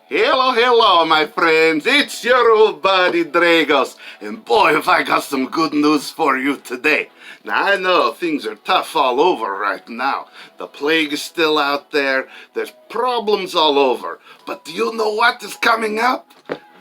Hello, hello, my friends. It's your old buddy Dragos. And boy, have I got some good news for you today. Now, I know things are tough all over right now. The plague is still out there. There's problems all over. But do you know what is coming up?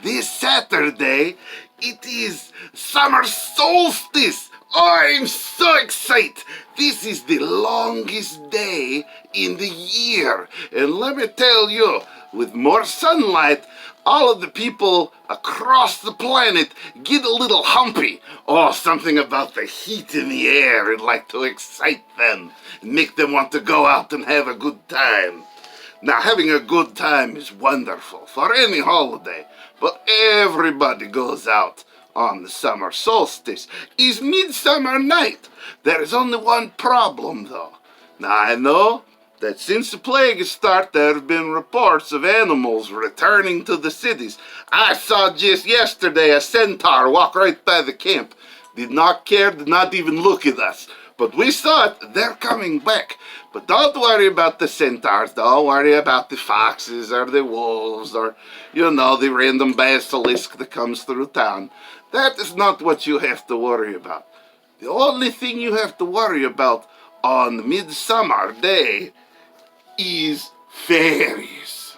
This Saturday, it is Summer Solstice. Oh, I'm so excited. This is the longest day in the year. And let me tell you, with more sunlight, all of the people across the planet get a little humpy. Oh, something about the heat in the air. It'd like to excite them and make them want to go out and have a good time. Now, having a good time is wonderful for any holiday, but everybody goes out on the summer solstice. It's Midsummer night. There is only one problem, though. Now, I know that since the plague has started, there have been reports of animals returning to the cities. I saw just yesterday a centaur walk right by the camp. Did not care, did not even look at us. But we saw it, they're coming back. But don't worry about the centaurs, don't worry about the foxes or the wolves or, the random basilisk that comes through town. That is not what you have to worry about. The only thing you have to worry about on Midsummer Day is fairies.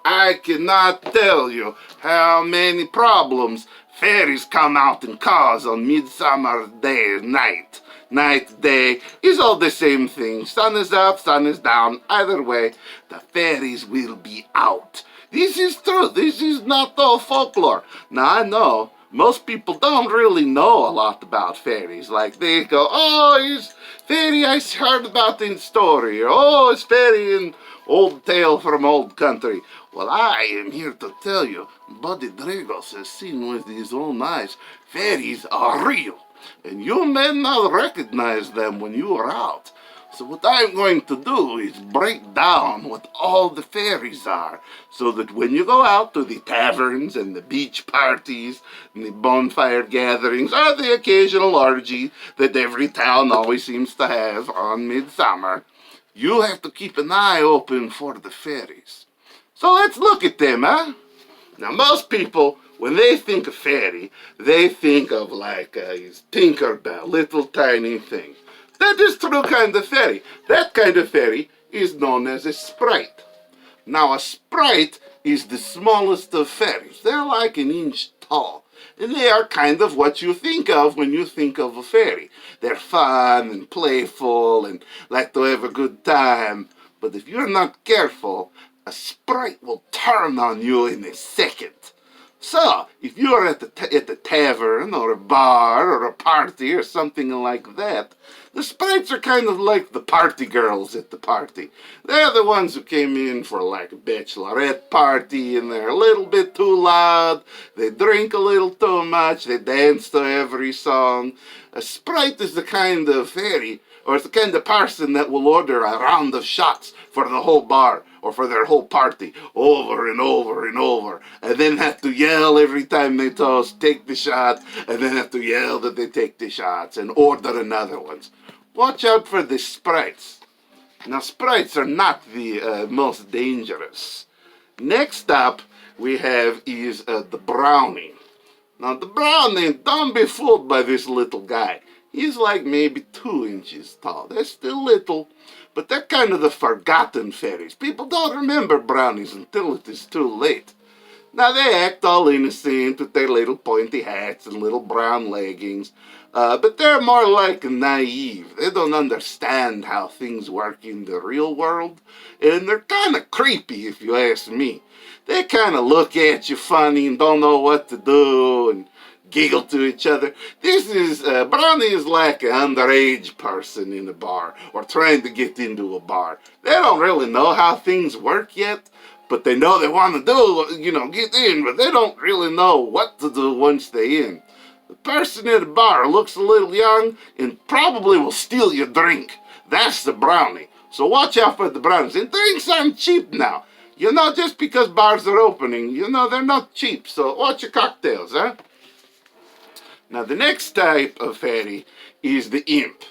I cannot tell you how many problems fairies come out and cause on Midsummer Day night. Night, day is all the same thing. Sun is up, sun is down. Either way, the fairies will be out. This is true. This is not all folklore. Now, I know most people don't really know a lot about fairies. Like, they go, oh, it's fairy I heard about in story. Or, oh, it's fairy in old tale from old country. Well, I am here to tell you, Buddy Dragos has seen with his own eyes, fairies are real. And you may not recognize them when you are out. So what I'm going to do is break down what all the fairies are, so that when you go out to the taverns and the beach parties and the bonfire gatherings or the occasional orgy that every town always seems to have on Midsummer, you have to keep an eye open for the fairies. So let's look at them, huh? Now, most people, when they think of fairy, they think of like his Tinkerbell, little tiny thing. That is true kind of fairy. That kind of fairy is known as a sprite. Now, a sprite is the smallest of fairies. They're like an inch tall. And they are kind of what you think of when you think of a fairy. They're fun and playful and like to have a good time. But if you're not careful, a sprite will turn on you in a second. So, if you're at the tavern or a bar or a party or something like that, the sprites are kind of like the party girls at the party. They're the ones who came in for like a bachelorette party and they're a little bit too loud, they drink a little too much, they dance to every song. A sprite is the kind of fairy, or it's the kind of person that will order a round of shots for the whole bar or for their whole party over and over and over, and then have to yell every time they toast, take the shot, and then have to yell that they take the shots and order another ones. Watch out for the sprites. Now, sprites are not the most dangerous. Next up we have is the brownie. Now, the brownie, don't be fooled by this little guy. He's like maybe 2 inches tall. They're still little, but they're kind of the forgotten fairies. People don't remember brownies until it is too late. Now, they act all innocent with their little pointy hats and little brown leggings, but they're more like naive. They don't understand how things work in the real world, and they're kind of creepy if you ask me. They kind of look at you funny and don't know what to do and giggle to each other. Brownie is like an underage person in a bar or trying to get into a bar. They don't really know how things work yet, but they know they want to get in, but they don't really know what to do once they're in. The person at the bar looks a little young and probably will steal your drink. That's the brownie. So watch out for the brownies. And drinks aren't cheap now. Just because bars are opening, they're not cheap. So watch your cocktails, huh? Now, the next type of fairy is the imp.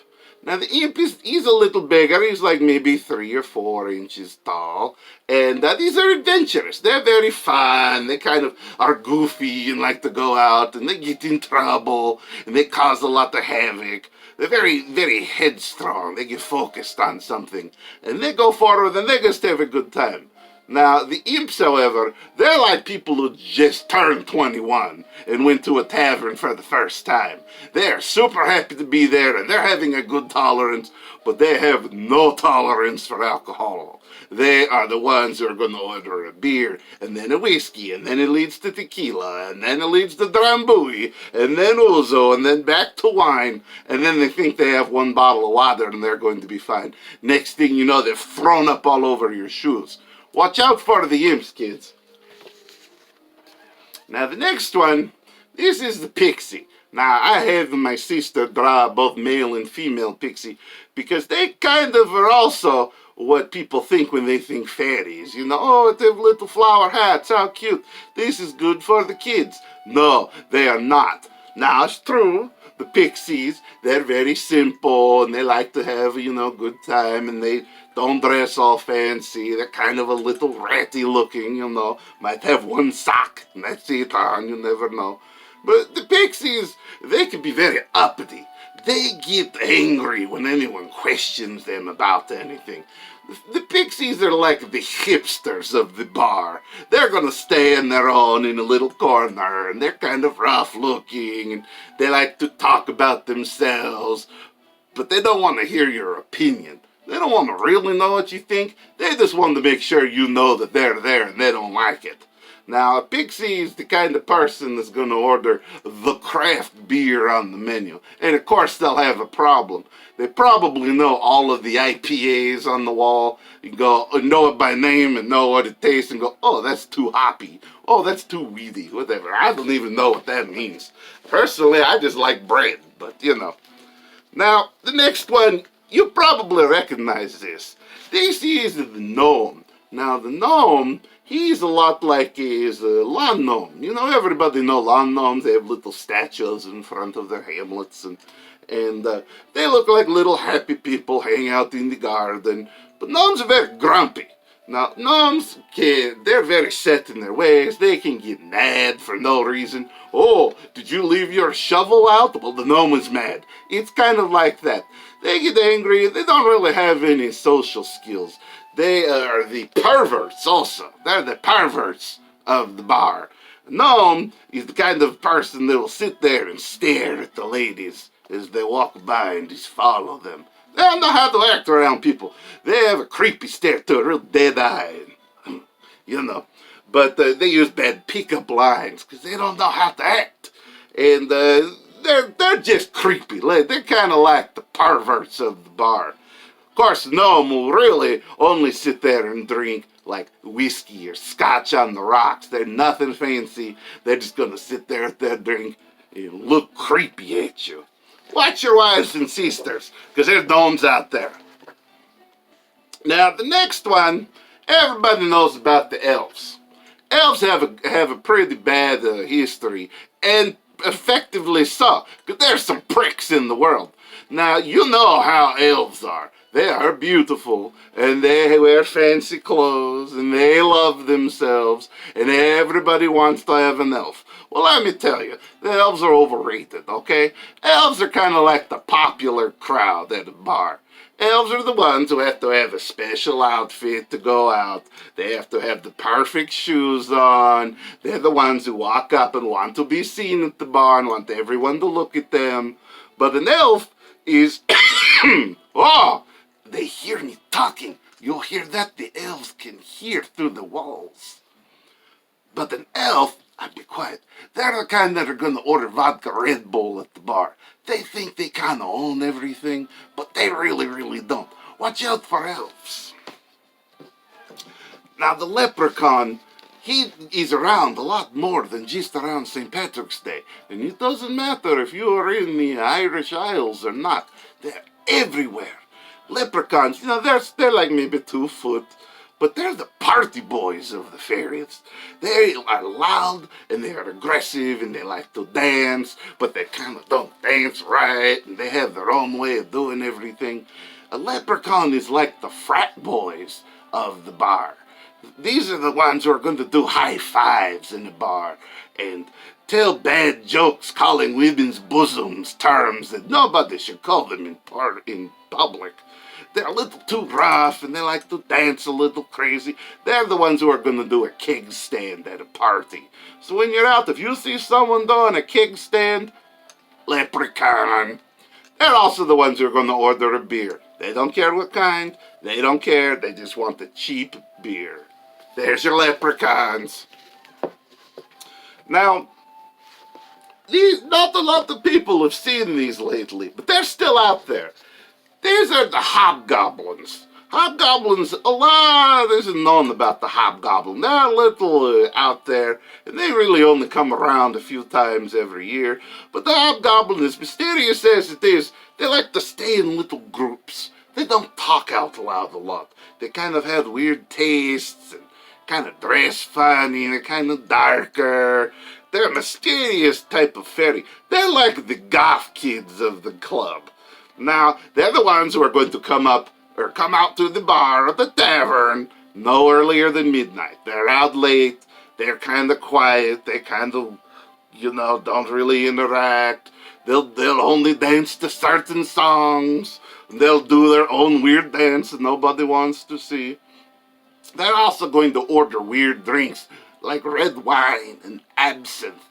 Now the imp he's a little bigger. He's like maybe 3 or 4 inches tall, and these are adventurous. They're very fun. They kind of are goofy and like to go out, and they get in trouble, and they cause a lot of havoc. They're very, very headstrong. They get focused on something, and they go forward, and they just have a good time. Now, the imps, however, they're like people who just turned 21 and went to a tavern for the first time. They're super happy to be there, and they're having a good tolerance, but they have no tolerance for alcohol. They are the ones who are going to order a beer, and then a whiskey, and then it leads to tequila, and then it leads to drambuie, and then ouzo, and then back to wine, and then they think they have one bottle of water, and they're going to be fine. Next thing you know, they've thrown up all over your shoes. Watch out for the imps, kids. Now the next one, this is the pixie. Now I had my sister draw both male and female pixie because they kind of are also what people think when they think fairies. You know, oh, they have little flower hats, how cute. This is good for the kids. No, they are not. Now it's true, the pixies, they're very simple and they like to have, you know, good time, and they don't dress all fancy. They're kind of a little ratty looking, you know. Might have one sock, and that's it on, you never know. But the pixies, they can be very uppity. They get angry when anyone questions them about anything. The pixies are like the hipsters of the bar. They're going to stay on their own in a little corner, and they're kind of rough looking, and they like to talk about themselves, but they don't want to hear your opinion. They don't want to really know what you think. They just want to make sure you know that they're there and they don't like it. Now, a pixie is the kind of person that's going to order the craft beer on the menu. And of course, they'll have a problem. They probably know all of the IPAs on the wall. You go, know it by name and know what it tastes and go, oh, that's too hoppy. Oh, that's too weedy, whatever. I don't even know what that means. Personally, I just like bread, but you know. Now, the next one, you probably recognize this. This is the gnome. Now, the gnome, he's a lot like a lawn gnome. You know, everybody know lawn gnomes. They have little statues in front of their hamlets, and they look like little happy people hang out in the garden. But gnomes are very grumpy. Now, gnomes, they're very set in their ways. They can get mad for no reason. Oh, did you leave your shovel out? Well, the gnome is mad. It's kind of like that. They get angry. They don't really have any social skills. They are the perverts also. They're the perverts of the bar. A gnome is the kind of person that will sit there and stare at the ladies as they walk by and just follow them. They don't know how to act around people. They have a creepy stare to a real dead eye, you know. But they use bad pickup lines because they don't know how to act. And they're just creepy. They're kind of like the perverts of the bar. Of course, gnome will really only sit there and drink like whiskey or scotch on the rocks. They're nothing fancy. They're just going to sit there at their drink and look creepy at you. Watch your wives and sisters, because there's gnomes out there. Now, the next one, everybody knows about the elves. Elves have a pretty bad history, and effectively so, because there's some pricks in the world. Now, you know how elves are. They are beautiful, and they wear fancy clothes, and they love themselves, and everybody wants to have an elf. Well, let me tell you, the elves are overrated, okay? Elves are kind of like the popular crowd at a bar. Elves are the ones who have to have a special outfit to go out. They have to have the perfect shoes on. They're the ones who walk up and want to be seen at the bar and want everyone to look at them. But an elf is... oh! They hear me talking. You'll hear that? The elves can hear through the walls. But an elf, I'd be quiet, they're the kind that are going to order vodka Red Bull at the bar. They think they kind of own everything, but they really, really don't. Watch out for elves. Now, the leprechaun, he is around a lot more than just around St. Patrick's Day. And it doesn't matter if you are in the Irish Isles or not. They're everywhere. Leprechauns, you know, they're like maybe 2 foot, but they're the party boys of the fairies. They are loud and they are aggressive and they like to dance, but they kind of don't dance right and they have their own way of doing everything. A leprechaun is like the frat boys of the bar. These are the ones who are going to do high fives in the bar and tell bad jokes calling women's bosoms terms that nobody should call them in public. They're a little too rough and they like to dance a little crazy. They're the ones who are going to do a keg stand at a party. So when you're out, if you see someone doing a keg stand, leprechaun. They're also the ones who are going to order a beer. They don't care what kind. They don't care. They just want the cheap beer. There's your leprechauns. Now, not a lot of people have seen these lately, but they're still out there. These are the hobgoblins. Hobgoblins, a lot isn't known about the hobgoblin. They're a little out there, and they really only come around a few times every year. But the hobgoblin, as mysterious as it is, they like to stay in little groups. They don't talk out loud a lot. They kind of have weird tastes and kind of dress funny. They're kind of darker. They're a mysterious type of fairy. They're like the goth kids of the club. Now, they're the ones who are going to come out to the bar or the tavern no earlier than midnight. They're out late. They're kind of quiet. They kind of, don't really interact. They'll only dance to certain songs. They'll do their own weird dance that nobody wants to see. They're also going to order weird drinks like red wine and absinthe.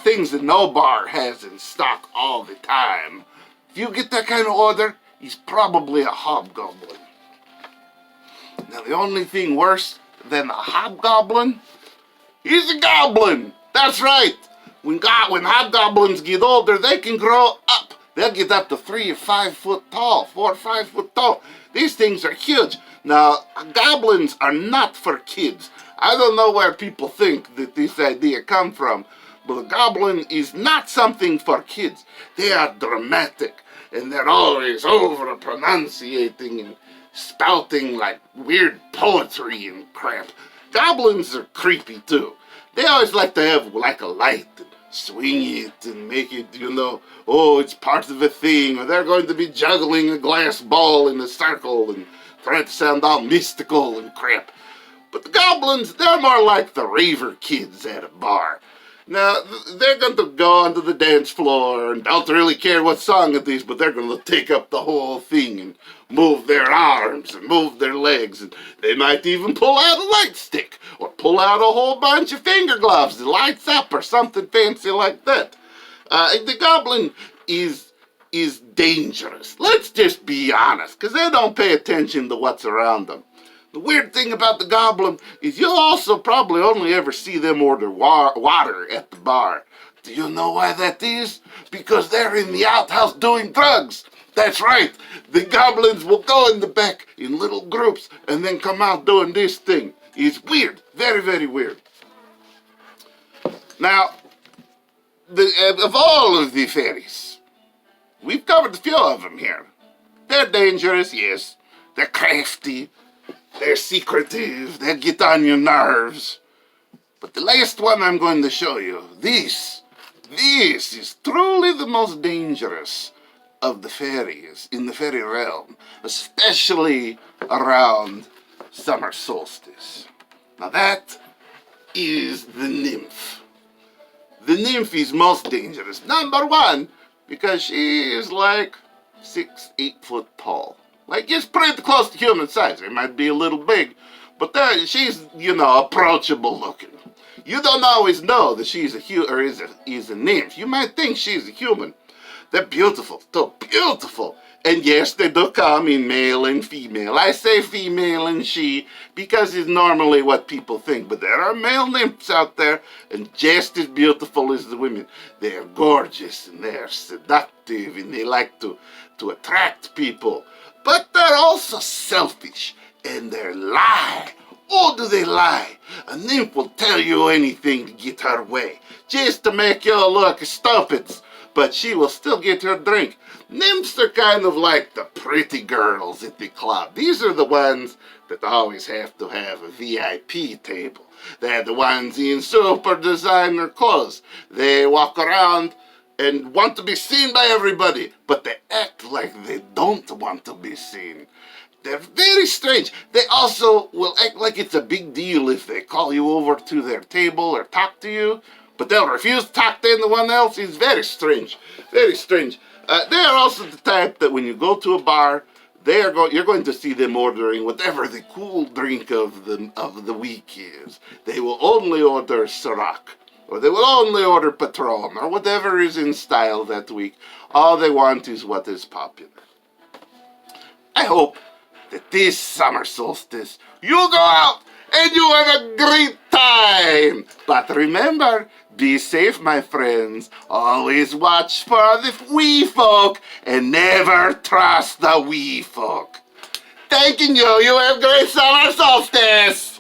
Things that no bar has in stock all the time. If you get that kind of order, he's probably a hobgoblin. Now, the only thing worse than a hobgoblin is a goblin. That's right. When hobgoblins get older, they can grow up. They'll get up to 3 or 5 foot tall, 4 or 5 foot tall. These things are huge. Now, goblins are not for kids. I don't know where people think that this idea comes from, but a goblin is not something for kids. They are dramatic, and they're always over-pronunciating and spouting like weird poetry and crap. Goblins are creepy, too. They always like to have like a light and swing it and make it, it's part of a thing. Or they're going to be juggling a glass ball in a circle and trying to sound all mystical and crap. But the goblins, they're more like the raver kids at a bar. Now, they're going to go onto the dance floor and don't really care what song it is, but they're going to take up the whole thing and move their arms and move their legs. And they might even pull out a light stick or pull out a whole bunch of finger gloves that lights up or something fancy like that. The goblin is dangerous. Let's just be honest, because they don't pay attention to what's around them. The weird thing about the goblin is you'll also probably only ever see them order water at the bar. Do you know why that is? Because they're in the outhouse doing drugs. That's right. The goblins will go in the back in little groups and then come out doing this thing. It's weird. Very, very weird. Now, of all of the fairies, we've covered a few of them here. They're dangerous, yes. They're crafty. They're secretive. They get on your nerves. But the last one I'm going to show you, this is truly the most dangerous of the fairies in the fairy realm, especially around Summer Solstice. Now that is the nymph. The nymph is most dangerous. Number one, because she is like 6-8 foot tall. Like, it's pretty close to human size. It might be a little big, but she's, approachable looking. You don't always know that she's is a nymph. You might think she's a human. They're beautiful, so beautiful. And yes, they do come in male and female. I say female and she because it's normally what people think. But there are male nymphs out there, and just as beautiful as the women. They're gorgeous, and they're seductive, and they like to attract people. But they're also selfish, and they lie. Oh, do they lie? A nymph will tell you anything to get her way, just to make you look stupid. But she will still get her drink. Nymphs are kind of like the pretty girls at the club. These are the ones that always have to have a VIP table. They're the ones in super designer clothes. They walk around and want to be seen by everybody, but they act like they don't want to be seen. They're very strange. They also will act like it's a big deal if they call you over to their table or talk to you, but they'll refuse to talk to anyone else. It's very strange. Very strange. They are also the type that when you go to a bar, you're going to see them ordering whatever the cool drink of the week is. They will only order Ciroc, or they will only order Patron, or whatever is in style that week. All they want is what is popular. I hope that this summer solstice you go out and you have a great time. But remember, be safe, my friends. Always watch for the wee folk and never trust the wee folk. Thanking you. You have great summer solstice.